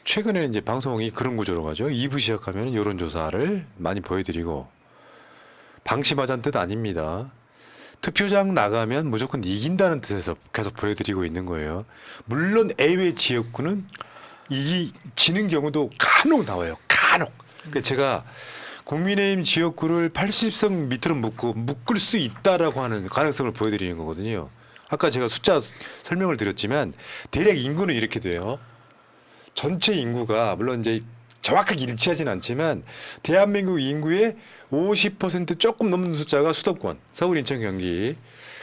최근에 이제 방송이 그런 구조로 가죠. 2부 시작하면 여론조사를 많이 보여드리고 방심하자는 뜻 아닙니다. 투표장 나가면 무조건 이긴다는 뜻에서 계속 보여드리고 있는 거예요. 물론 A외 지역구는 지는 경우도 간혹 나와요. 간혹. 그러니까 제가 국민의힘 지역구를 80석 밑으로 묶을 수 있다라고 하는 가능성을 보여드리는 거거든요. 아까 제가 숫자 설명을 드렸지만 대략 인구는 이렇게 돼요. 전체 인구가 물론 이제 정확하게 일치하진 않지만 대한민국 인구의 50% 조금 넘는 숫자가 수도권, 서울, 인천, 경기.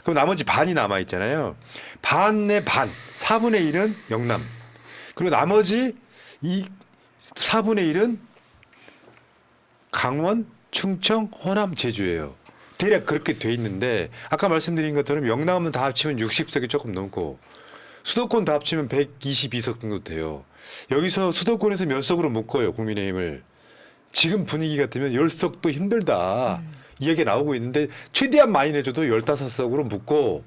그럼 나머지 반이 남아 있잖아요. 반의 반, 4분의 1은 영남. 그리고 나머지 이 4분의 1은 강원, 충청, 호남, 제주예요. 대략 그렇게 돼 있는데 아까 말씀드린 것처럼 영남은 다 합치면 60석이 조금 넘고 수도권 다 합치면 122석 정도 돼요. 여기서 수도권에서 몇 석으로 묶어요, 국민의힘을. 지금 분위기 같으면 10석도 힘들다. 이야기가 나오고 있는데 최대한 많이 내줘도 15석으로 묶고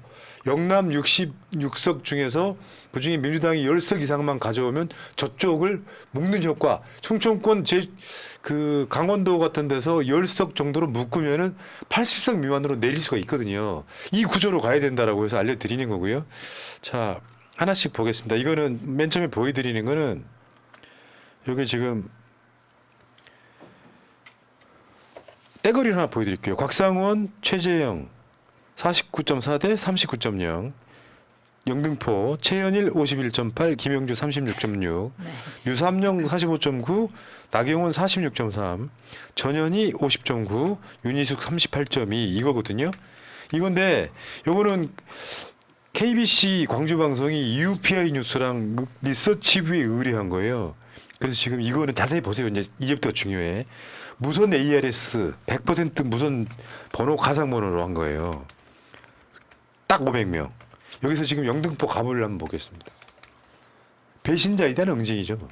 영남 66석 중에서 그중에 민주당이 10석 이상만 가져오면 저쪽을 묶는 효과. 충청권 강원도 같은 데서 10석 정도로 묶으면은 80석 미만으로 내릴 수가 있거든요. 이 구조로 가야 된다라고 해서 알려드리는 거고요. 자, 하나씩 보겠습니다. 이거는 맨 처음에 보여드리는 거는 여기 지금 떼거리를 하나 보여드릴게요. 곽상원, 최재형 49.4 대 39.0, 영등포 최현일 51.8, 김영주 36.6, 네. 유삼영 45.9, 나경원 46.3, 전현희 50.9, 윤희숙 38.2 이거거든요. 이건데 요거는 KBC 광주방송이 UPI 뉴스랑 리서치부에 의뢰한 거예요. 그래서 지금 이거는 자세히 보세요. 이제부터 중요해. 무선 ARS 100% 무선 번호 가상번호로 한 거예요. 딱 500명. 여기서 지금 영등포 가물을 한번 보겠습니다. 배신자이다는 응징이죠. 뭐.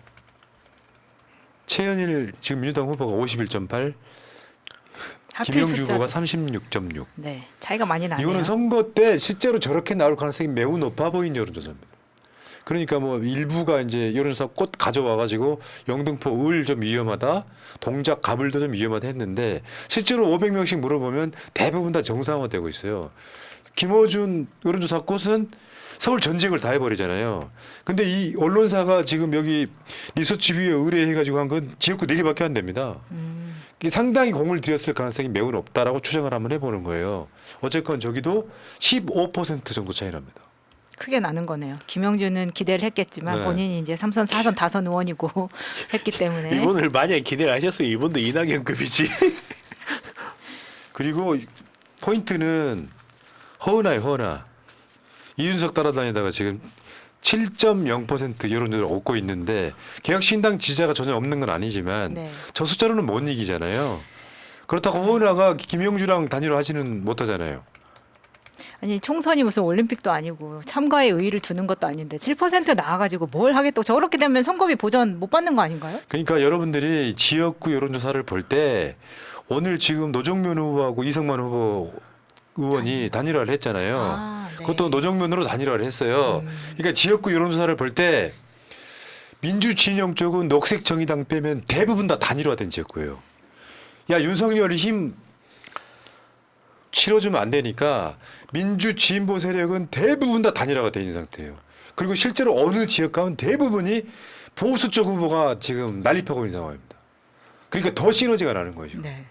최현일 지금 민주당 후보가 51.8, 김영주 후보가 36.6. 네, 차이가 많이 나네요. 이거는 선거 때 실제로 저렇게 나올 가능성이 매우 높아 보이는 여론조사입니다. 그러니까 뭐 일부가 이제 여론조사 꽃 가져와 가지고 영등포 을 좀 위험하다, 동작 가불도 좀 위험하다 했는데 실제로 500명씩 물어보면 대부분 다 정상화되고 있어요. 김어준 여론조사 꽃은 서울 전쟁을 다 해버리잖아요. 근데 이 언론사가 지금 여기 리서치비에 의뢰해가지고 한 건 지역구 4개밖에 안 됩니다. 이게 상당히 공을 들였을 가능성이 매우 높다라고 추정을 한번 해보는 거예요. 어쨌건 저기도 15% 정도 차이 납니다. 크게 나는 거네요. 김영준은 기대를 했겠지만 네. 본인이 이제 3선, 4선, 5선 의원이고 했기 때문에 이분을 만약에 기대를 하셨으면 이분도 이낙연급이지. 그리고 포인트는 허은하예요. 허은하. 이준석 따라다니다가 지금 7.0% 여론조사를 얻고 있는데 개혁신당 지지자가 전혀 없는 건 아니지만 네. 저 숫자로는 못 이기잖아요. 그렇다고 허은하가 김영주랑 단일화 하지는 못하잖아요. 아니 총선이 무슨 올림픽도 아니고 참가에 의의를 두는 것도 아닌데 7% 나와가지고 뭘 하겠다고 저렇게 되면 선거비 보전 못 받는 거 아닌가요? 그러니까 여러분들이 지역구 여론조사를 볼 때 오늘 지금 노정면 후보하고 이성만 후보 의원이 단일화를 했잖아요. 아, 네. 그것도 노정면으로 단일화를 했어요. 그러니까 지역구 여론조사를 볼 때 민주진영 쪽은 녹색정의당 빼면 대부분 다 단일화된 지역구예요. 야, 윤석열이 힘 실어주면 안 되니까 민주진보 세력은 대부분 다 단일화가 돼 있는 상태예요. 그리고 실제로 어느 지역 가면 대부분이 보수 쪽 후보가 지금 난립하고 있는 상황입니다. 그러니까 더 시너지가 나는 거예요. 지금. 네.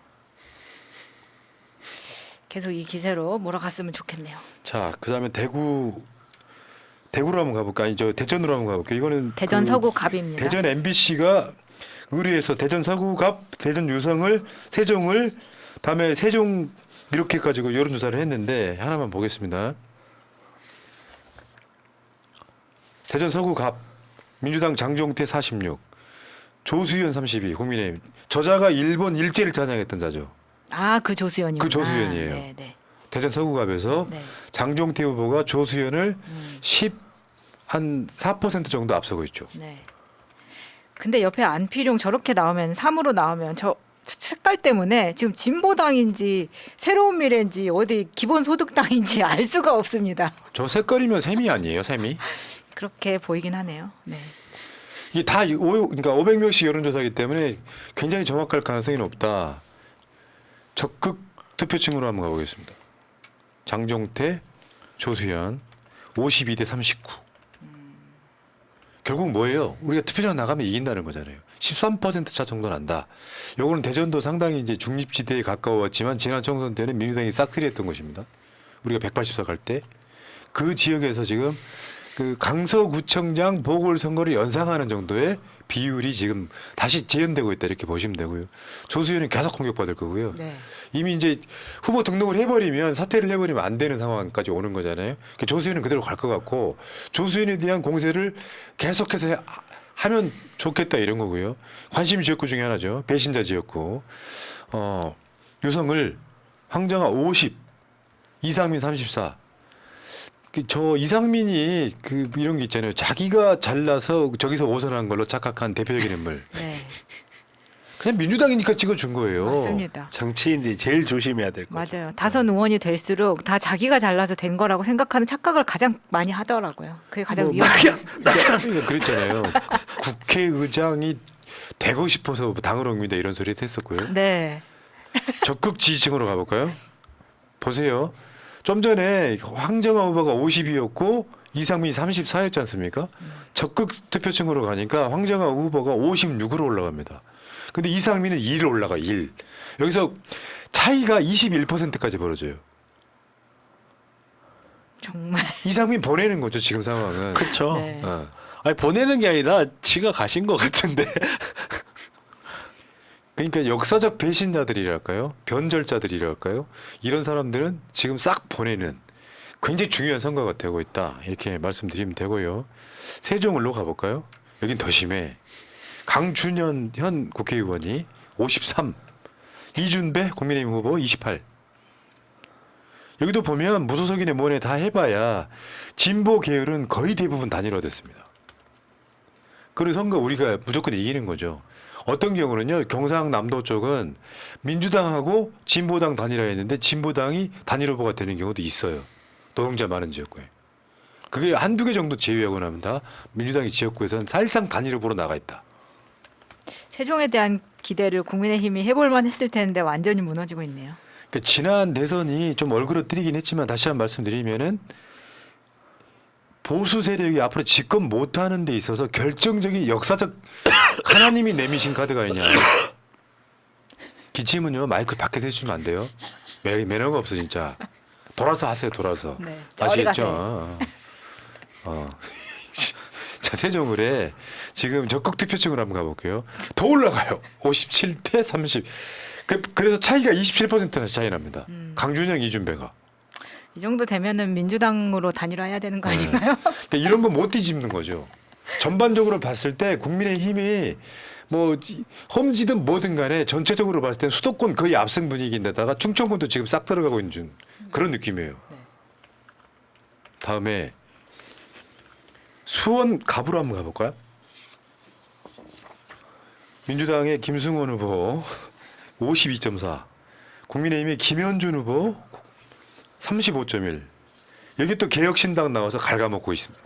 계속 이 기세로 몰아갔으면 좋겠네요. 자, 그다음에 대구로 한번 가볼까? 아니, 저 대전으로 한번 가볼게요. 이거는 대전 서구 갑입니다. 대전 MBC가 의뢰해서 대전 서구 갑, 대전 유성을, 세종을, 다음에 세종 이렇게 가지고 여론조사를 했는데 하나만 보겠습니다. 대전 서구 갑, 민주당 장종태 46, 조수현 32, 국민의힘. 저자가 일본 일제를 찬양했던 자죠. 아, 그 조수연이요. 그 조수연이에요. 네, 네. 대전 서구갑에서 네. 장종태 후보가 조수현을 4% 정도 앞서고 있죠. 네. 근데 옆에 안필용 저렇게 나오면 3으로 나오면 저 색깔 때문에 지금 진보당인지 새로운 미래인지 어디 기본소득당인지 알 수가 없습니다. 저 색깔이면 세미 아니에요, 세미? 그렇게 보이긴 하네요. 네. 이게 다 그러니까 500명씩 여론조사이기 때문에 굉장히 정확할 가능성이 높다. 적극 투표층으로 한번 가보겠습니다. 장종태, 조수현 52대 39. 결국 뭐예요? 우리가 투표장 나가면 이긴다는 거잖아요. 13%차 정도 난다. 요거는 대전도 상당히 이제 중립지대에 가까웠지만 지난 총선 때는 민주당이 싹쓸이했던 것입니다. 우리가 180석 갈 때 그 지역에서 지금 그 강서구청장 보궐선거를 연상하는 정도의 비율이 지금 다시 재현되고 있다 이렇게 보시면 되고요. 조수현은 계속 공격받을 거고요. 네. 이미 이제 후보 등록을 해버리면 사퇴를 해버리면 안 되는 상황까지 오는 거잖아요. 그러니까 조수현은 그대로 갈 것 같고 조수현에 대한 공세를 계속해서 하면 좋겠다 이런 거고요. 관심 지역구 중에 하나죠. 배신자 지역구. 유성을 황정아 50, 이상민 34. 저 이상민이 그 이런 게 있잖아요. 자기가 잘나서 저기서 오선한 걸로 착각한 대표적인 인물. 네. 그냥 민주당이니까 찍어준 거예요. 맞습니다. 정치인들이 제일 조심해야 될 거죠. 맞아요. 다선 의원이 될수록 다 자기가 잘나서 된 거라고 생각하는 착각을 가장 많이 하더라고요. 그게 가장 뭐 위험해요. 그러니까 그랬잖아요. 국회의장이 되고 싶어서 당을 옮긴다 이런 소리 했었고요. 네. 적극 지지층으로 가볼까요? 보세요. 좀 전에 황정아 후보가 50이었고 이상민이 34였지 않습니까? 적극 투표층으로 가니까 황정아 후보가 56으로 올라갑니다. 근데 이상민은 1 올라가 1. 여기서 차이가 21%까지 벌어져요. 정말. 이상민 보내는 거죠 지금 상황은. 그렇죠. 네. 아니 보내는 게 아니라 지가 가신 것 같은데. 그러니까 역사적 배신자들이랄까요? 변절자들이랄까요? 이런 사람들은 지금 싹 보내는 굉장히 중요한 선거가 되고 있다. 이렇게 말씀드리면 되고요. 세종을로 가볼까요? 여긴 더 심해. 강준현 현 국회의원이 53, 이준배 국민의힘 후보 28. 여기도 보면 무소속이네 뭐네 다 해봐야 진보 계열은 거의 대부분 단일화됐습니다. 그리고 선거 우리가 무조건 이기는 거죠. 어떤 경우는요. 경상남도 쪽은 민주당하고 진보당 단일화했는데 진보당이 단일 후보가 되는 경우도 있어요. 노동자 많은 지역구에. 그게 한두 개 정도 제외하고 나면 다 민주당이 지역구에서는 사실상 단일 후보로 나가 있다. 세종에 대한 기대를 국민의힘이 해볼만 했을 텐데 완전히 무너지고 있네요. 그러니까 지난 대선이 좀 얼그러뜨리긴 했지만 다시 한 번 말씀드리면은 보수 세력이 앞으로 집권 못하는 데 있어서 결정적인 역사적 하나님이 내미신 카드가 아니냐. 기침은요 마이크 밖에서 해주시면 안 돼요. 매너가 없어 진짜. 돌아서 하세요 돌아서. 네. 어디 아시겠죠? 자 세종을에 지금 적극 투표층으로 한번 가볼게요. 더 올라가요. 57대 30. 그래서 차이가 27%나 차이 납니다. 강준영 이준배가. 이 정도 되면은 민주당으로 단일화해야 되는 거 아닌가요? 그러니까 이런 거 못 뒤집는 거죠. 전반적으로 봤을 때 국민의힘이 뭐 험지든 뭐든 간에 전체적으로 봤을 때 수도권 거의 압승 분위기인데다가 충청권도 지금 싹 들어가고 있는 중 그런 느낌이에요. 네. 다음에 수원 갑으로 한번 가볼까요? 민주당의 김승원 후보 52.4, 국민의힘의 김현준 후보 35.1. 여기 또 개혁신당 나와서 갉아먹고 있습니다.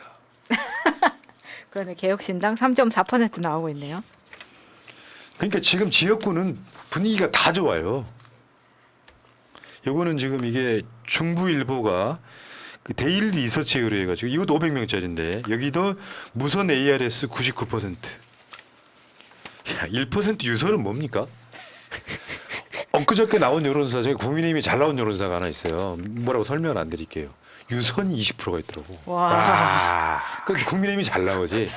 그러네. 개혁신당 3.4% 나오고 있네요. 그러니까 지금 지역구는 분위기가 다 좋아요. 요거는 지금 이게 중부일보가 그 데일리 리서치에 의뢰해가지고 이것도 500명짜리인데 여기도 무선 ARS 99%. 야, 1% 유선은 뭡니까? 엊그저께 나온 여론조사 중에 국민의힘이 잘 나온 여론조사가 하나 있어요. 뭐라고 설명 안 드릴게요. 유선이 20%가 있더라고. 와. 그 국민의힘이 잘 나오지.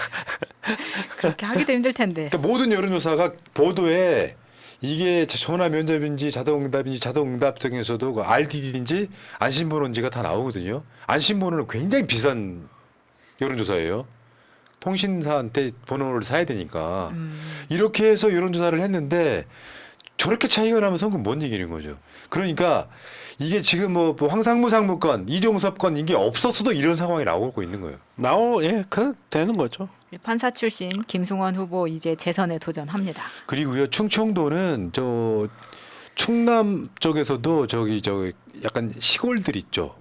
그렇게 하기도 힘들 텐데. 그러니까 모든 여론조사가 보도에 이게 전화 면접인지 자동응답인지 자동응답 중에서도 그 RDD인지 안심번호인지가 다 나오거든요. 안심번호는 굉장히 비싼 여론조사예요. 통신사한테 번호를 사야 되니까. 이렇게 해서 여론조사를 했는데 저렇게 차이가 나면 선거 못 이기는 거죠. 그러니까 이게 지금 뭐 황상무 상무권, 이종섭 건 이게 없었어도 이런 상황이 나오고 있는 거예요. 그 되는 거죠. 판사 출신 김승원 후보 이제 재선에 도전합니다. 그리고요 충청도는 저 충남 쪽에서도 저기 약간 시골들 있죠.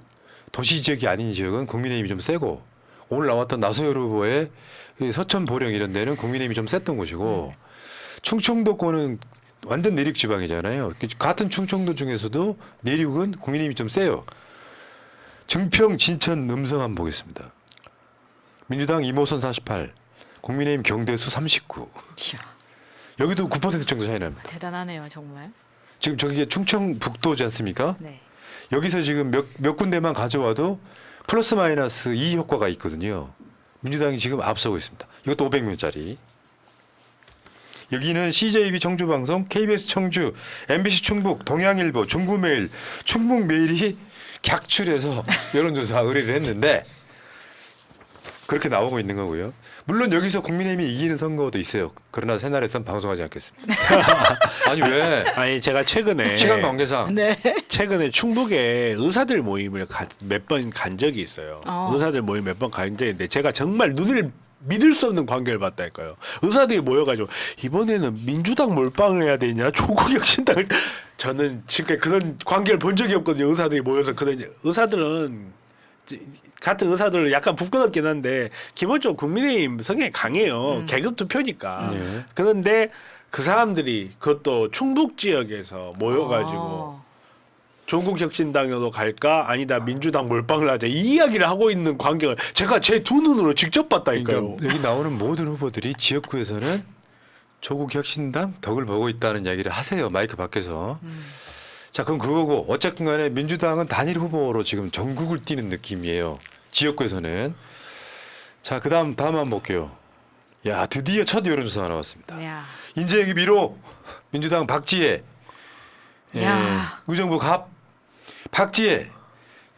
도시 지역이 아닌 지역은 국민의힘이 좀 세고 오늘 나왔던 나소열 후보의 이 서천 보령 이런 데는 국민의힘이 좀 셌던 곳이고 충청도권은 완전 내륙 지방이잖아요. 같은 충청도 중에서도 내륙은 국민의힘이 좀 세요. 증평, 진천, 음성 한번 보겠습니다. 민주당 이모선 48, 국민의힘 경대수 39. 이야, 여기도 9% 정도 차이 납니다. 대단하네요, 정말. 지금 저기 충청북도지 않습니까? 네. 여기서 지금 몇 군데만 가져와도 플러스 마이너스 2 효과가 있거든요. 민주당이 지금 앞서고 있습니다. 이것도 500명짜리. 여기는 CJB 청주방송, KBS 청주, MBC 충북, 동양일보, 중구매일, 충북매일이 객출해서 여론조사 의뢰를 했는데 그렇게 나오고 있는 거고요. 물론 여기서 국민의힘이 이기는 선거도 있어요. 그러나 새날에선 방송하지 않겠습니다. 아니 왜? 아니 제가 최근에 시간 관계상. 네. 최근에 충북에 의사들 모임을 몇 번 간 적이 있어요. 의사들 모임 몇 번 간 적이 있는데 제가 정말 눈을 믿을 수 없는 광경을 봤다니까요. 의사들이 모여가지고 이번에는 민주당 몰빵을 해야 되냐 조국혁신당을 저는 지금까지 그런 광경을 본 적이 없거든요. 의사들이 모여서 그런 의사들은 같은 의사들은 약간 부끄럽긴 한데 기본적으로 국민의힘 성향이 강해요. 계급 투표니까. 네. 그런데 그 사람들이 그것도 충북 지역에서 모여가지고 조국혁신당으로 갈까 아니다 민주당 몰빵을 하자 이 이야기를 하고 있는 광경을 제가 제 두 눈으로 직접 봤다니까요. 그러니까 여기 나오는 모든 후보들이 지역구에서는 조국 혁신당 덕을 보고 있다는 이야기를 하세요. 마이크 밖에서. 자, 그럼 그거고 어쨌든 간에 민주당은 단일 후보로 지금 전국을 뛰는 느낌이에요. 지역구에서는. 자, 다음 한번 볼게요. 야, 드디어 첫 여론조사가 나왔습니다. 야. 인재영입 1호 민주당 박지혜. 야. 의정부 갑 박지혜.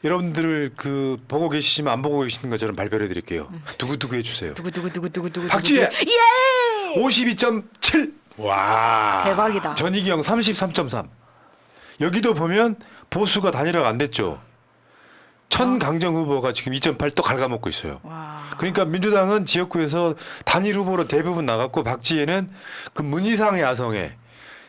여러분들 그 보고 계시지만 안 보고 계시는 것처럼 발표해 드릴게요. 두구두구 해주세요. 두구. 박지혜! 예! 52.7. 와 대박이다. 전희경 33.3. 여기도 보면 보수가 단일화가 안 됐죠. 천강정 후보가 지금 2.8 또 갉아먹고 있어요. 와. 그러니까 민주당은 지역구에서 단일 후보로 대부분 나갔고 박지혜는 그 문희상의 야성에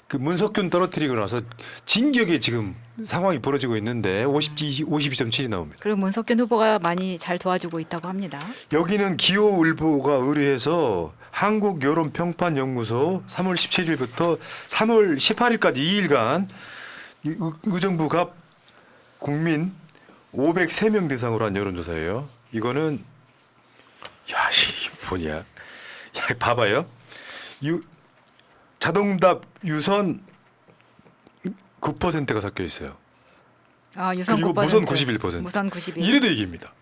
그 문석균 떨어뜨리고 나서 진격의 지금 상황이 벌어지고 있는데 52.7이 나옵니다. 그리고 문석균 후보가 많이 잘 도와주고 있다고 합니다. 여기는 기호을보가 의뢰해서 한국여론평판연구소 3월 17일부터 3월 18일까지 2일간 의정부 갑 국민 503명 대상으로 한 여론조사예요. 이거는 야, 이게 뭐냐? 야, 봐봐요. 자동답 유선 9%가 섞여 있어요. 아, 유선 그리고 9%. 무선 91%. 무선 91. 이래도 이깁니다.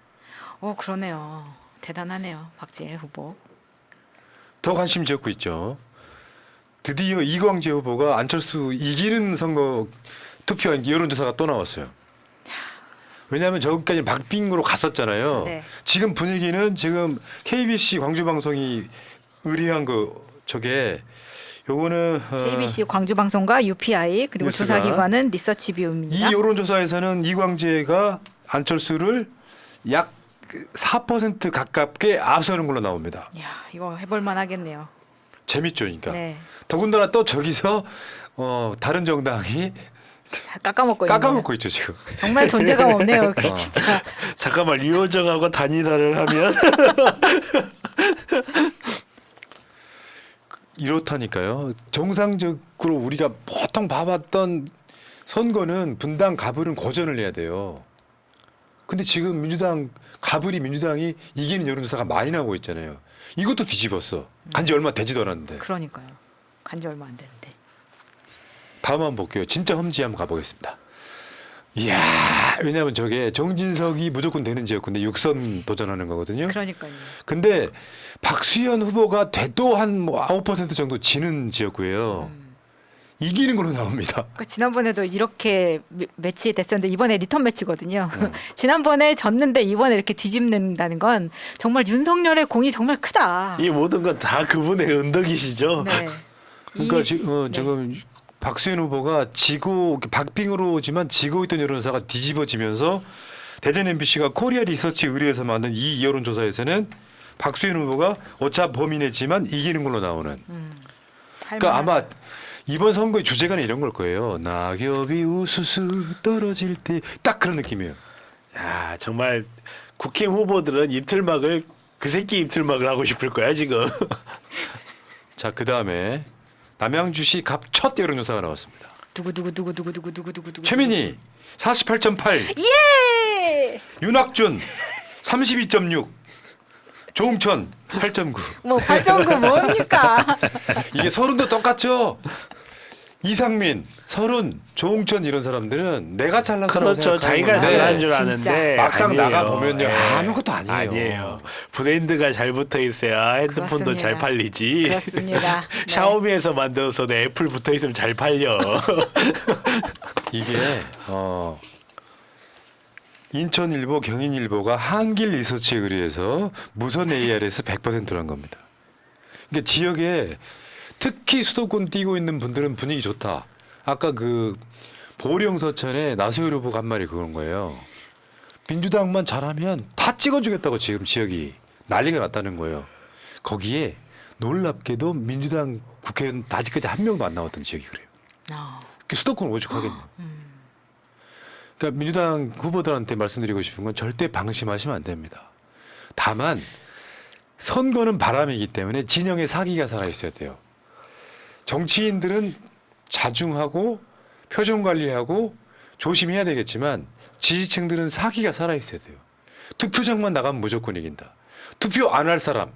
그러네요. 대단하네요. 박지혜 후보. 더 관심 지었고 있죠. 드디어 이광재 후보가 안철수 이기는 선거 투표 여론조사가 또 나왔어요. 왜냐하면 저기까지 박빙으로 갔었잖아요. 네. 지금 분위기는 지금 KBC 광주방송이 의뢰한 저게 요거는 KBC 광주방송과 UPI 그리고 뉴스가 조사기관은 리서치뷰입니다. 이 여론조사에서는 이광재가 안철수를 약 4% 가깝게 앞서는 걸로 나옵니다. 야, 이거 해볼만 하겠네요. 재밌죠, 그러니까. 네. 더군다나 또 저기서 다른 정당이 깎아먹고 있죠 지금. 정말 존재감 없네요. 그게 진짜. 잠깐만 류호정하고 단일화를 하면 이렇다니까요. 정상적으로 우리가 보통 봐봤던 선거는 분당 가불은 고전을 해야 돼요. 근데 지금 민주당이 이기는 여론조사가 많이 나오고 있잖아요. 이것도 뒤집었어. 간지 얼마 되지도 않았는데. 그러니까요. 간지 얼마 안 됐는데. 다음 한번 볼게요. 진짜 험지 한번 가보겠습니다. 이야, 왜냐하면 저게 정진석이 무조건 되는 지역구인데 6선 도전하는 거거든요. 그러니까요. 근데 박수현 후보가 돼도 한 9% 정도 지는 지역구예요. 이기는 걸로 나옵니다. 그러니까 지난번에도 이렇게 매치 됐었는데 이번에 리턴 매치거든요. 지난번에 졌는데 이번에 이렇게 뒤집는다는 건 정말 윤석열의 공이 정말 크다. 이 모든 건 다 그분의 은덕이시죠. 네. 그러니까 지금 박수현 후보가 박빙으로지만 지고 있던 여론조사가 뒤집어지면서 대전 MBC가 코리아 리서치 의뢰해서 만든 이 여론조사에서는 박수현 후보가 오차 범위내지만 이기는 걸로 나오는. 그러니까 아마 이번 선거의 주제가는 이런 걸 거예요. 낙엽이 우수수 떨어질 때 딱 그런 느낌이에요. 야 정말 국힘 후보들은 입틀막을 그 새끼 입틀막을 하고 싶을 거야 지금. 자, 그다음에 남양주시 갑 첫 여론조사가 나왔습니다. 두구두구두구두구두구두구두구. 최민희 48.8, 예. 윤학준 32.6, 조응천 8.9. 뭐 8.9 뭡니까? 이게 서른도 똑같죠. 이상민, 서른, 조응천 이런 사람들은 내가 잘난 사람 그렇죠. 자기가 생각하는 잘한 건데 줄 아는데 막상 아니에요. 나가 보면요 예. 아무것도 아니에요. 아니에요. 브랜드가 잘 붙어 있어야 핸드폰도 그렇습니다. 잘 팔리지. 그렇습니다. 네. 샤오미에서 만들어서 내 애플 붙어 있으면 잘 팔려. 이게 인천일보, 경인일보가 한길 리서치에 의뢰해서 무선 ARS 100%란 겁니다. 그러니까 지역에 특히 수도권 뛰고 있는 분들은 분위기 좋다. 아까 그 보령 서천에 나소율 후보가 한 말이 그런 거예요. 민주당만 잘하면 다 찍어주겠다고 지금 지역이 난리가 났다는 거예요. 거기에 놀랍게도 민주당 국회의원 아직까지 한 명도 안 나왔던 지역이 그래요. 수도권 오죽하겠네요. 그러니까 민주당 후보들한테 말씀드리고 싶은 건 절대 방심하시면 안 됩니다. 다만 선거는 바람이기 때문에 진영의 사기가 살아있어야 돼요. 정치인들은 자중하고 표정 관리하고 조심해야 되겠지만 지지층들은 사기가 살아있어야 돼요. 투표장만 나가면 무조건 이긴다. 투표 안 할 사람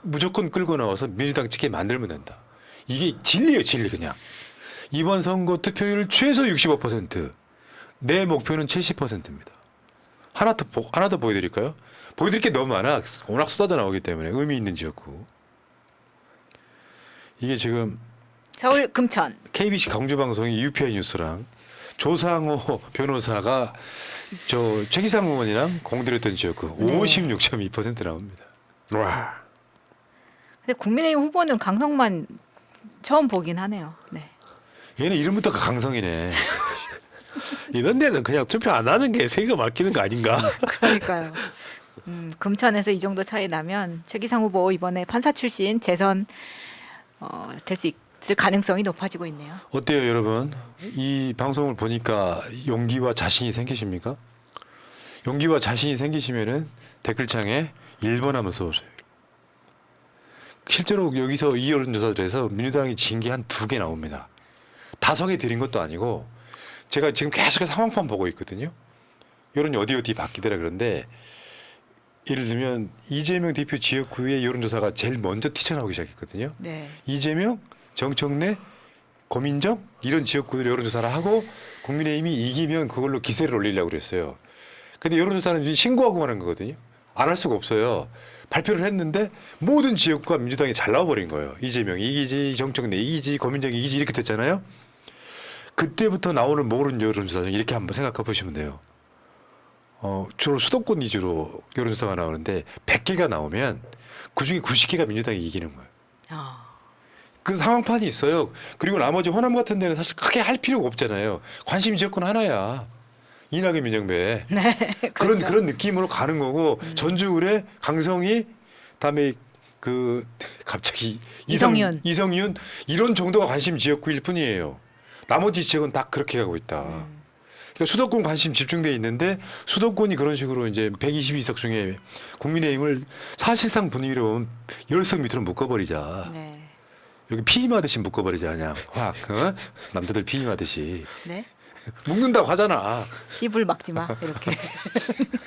무조건 끌고 나와서 민주당 찍게 만들면 된다. 이게 진리예요, 진리 그냥. 이번 선거 투표율 최소 65%. 내 목표는 70%입니다. 하나 더 보여드릴까요? 보여드릴 게 너무 많아. 워낙 쏟아져 나오기 때문에 의미 있는 지역구. 이게 지금 서울 금천. KBC 광주방송의 UPI 뉴스랑 조상호 변호사가 저 최기상 의원이랑 공들였던 지역구 네. 56.2% 나옵니다. 와. 근데 국민의힘 후보는 강성만 처음 보긴 하네요. 네. 얘는 이름부터 강성이네. 이런 데는 그냥 투표 안 하는 게 세금 아끼는 거 아닌가? 그러니까요. 금천에서 이 정도 차이 나면 최기상 후보 이번에 판사 출신 재선 될 수 있을 가능성이 높아지고 있네요. 어때요, 여러분? 이 방송을 보니까 용기와 자신이 생기십니까? 용기와 자신이 생기시면은 댓글창에 1번 하면 써보세요. 실제로 여기서 이 여론조사들에서 민주당이 진 게 한 2개 나옵니다. 다성에 드린 것도 아니고 제가 지금 계속해서 상황판 보고 있거든요. 여론이 어디 바뀌더라 그런데 예를 들면 이재명 대표 지역구의 여론조사가 제일 먼저 튀쳐나오기 시작했거든요. 네. 이재명, 정청래, 고민정 이런 지역구들 여론조사를 하고 국민의힘이 이기면 그걸로 기세를 올리려고 그랬어요. 근데 여론조사는 이제 신고하고 하는 거거든요. 안 할 수가 없어요. 발표를 했는데 모든 지역구가 민주당이 잘 나와버린 거예요. 이재명이 이기지, 정청래 이기지, 고민정이 이기지 이렇게 됐잖아요. 그때부터 나오는 모든 여론조사 중 이렇게 한번 생각해 보시면 돼요. 주로 수도권 위주로 여론조사가 나오는데 100개가 나오면 그중에 90개가 민주당이 이기는 거예요. 그 상황판이 있어요. 그리고 나머지 호남 같은 데는 사실 크게 할 필요가 없잖아요. 관심 지역구는 하나야. 이낙연, 민정배. 네. 그렇죠. 그런 느낌으로 가는 거고 전주울에 강성희 그다음에 그 갑자기 이성윤 이런 정도가 관심 지역구일 뿐이에요. 나머지 지역은 다 그렇게 가고 있다. 그러니까 수도권 관심 집중돼 있는데 수도권이 그런 식으로 이제 122석 중에 국민의힘을 사실상 분위기로 보면 10석 밑으로 묶어버리자. 네. 여기 피임하듯이 묶어버리자 그냥 확 남자들 피임하듯이 네. 묶는다고 하잖아. 씨불 막지 마 이렇게.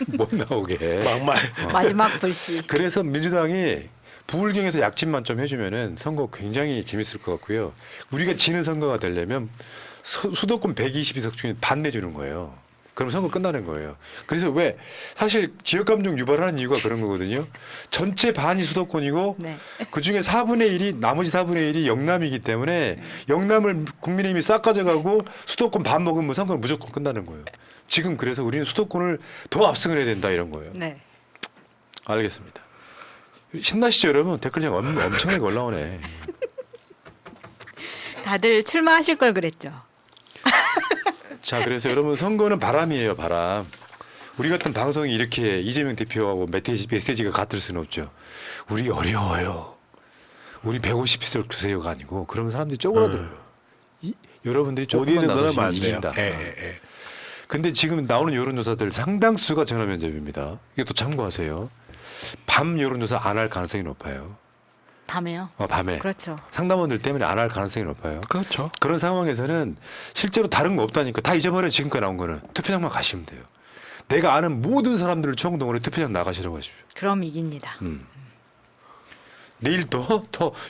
못 나오게. 막말. 마지막 불씨. 그래서 민주당이 부울경에서 약진만 좀 해주면은 선거 굉장히 재밌을 것 같고요. 우리가 지는 선거가 되려면 수도권 122석 중에 반 내주는 거예요. 그럼 선거 끝나는 거예요. 그래서 왜 사실 지역 감정 유발하는 이유가 그런 거거든요. 전체 반이 수도권이고 네. 그중에 4분의 1이 나머지 4분의 1이 영남이기 때문에 영남을 국민의힘이 싹 가져가고 수도권 반 먹으면 선거는 무조건 끝나는 거예요. 지금 그래서 우리는 수도권을 더 압승을 해야 된다 이런 거예요. 네. 알겠습니다. 신나시죠 여러분? 댓글창 엄청나게 올라오네. 다들 출마하실 걸 그랬죠. 자, 그래서 여러분 선거는 바람이에요, 바람. 우리 같은 방송이 이렇게 이재명 대표하고 메시지가 같을 수는 없죠. 우리 어려워요. 우리 150석 주세요가 아니고 그러면 사람들이 쪼그라들어요. 여러분들이 조금만 어디든 나서시면 넣으면 안 돼요. 이긴다. 예. 근데 지금 나오는 여론조사들 상당수가 전화 면접입니다. 이게 또 참고하세요. 밤 여론조사 안 할 가능성이 높아요. 밤에요. 밤에. 그렇죠. 상담원들 때문에 안 할 가능성이 높아요. 그렇죠. 그런 상황에서는 실제로 다른 거 없다니까 다 잊어버려. 지금까지 나온 거는 투표장만 가시면 돼요. 내가 아는 모든 사람들을 총동원해 투표장 나가시라고 하십시오. 그럼 이깁니다. 내일 또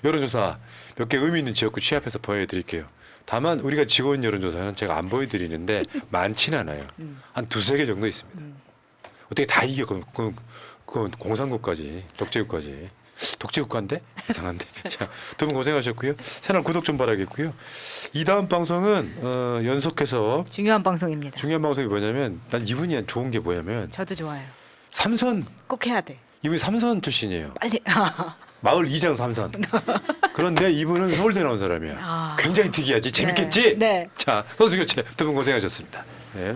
여론조사 몇 개 의미 있는 지역구 취합해서 보여드릴게요. 다만 우리가 지원 여론조사는 제가 안 보여드리는데 많지는 않아요. 한 두세 개 정도 있습니다. 어떻게 다 이겨? 그 공산국까지 독재국까지. 독재국가인데? 이상한데. 자, 두 분 고생하셨고요. 채널 구독 좀 바라겠고요. 이 다음 방송은 연속해서 중요한 방송입니다. 중요한 방송이 뭐냐면 난 이분이 좋은 게 뭐냐면 저도 좋아요. 삼선. 꼭 해야 돼. 이분이 삼선 출신이에요. 빨리. 마을 이장 삼선. 그런데 이분은 서울대 나온 사람이야. 아. 굉장히 특이하지. 재밌겠지? 네. 자, 선수 교체 두 분 고생하셨습니다. 네.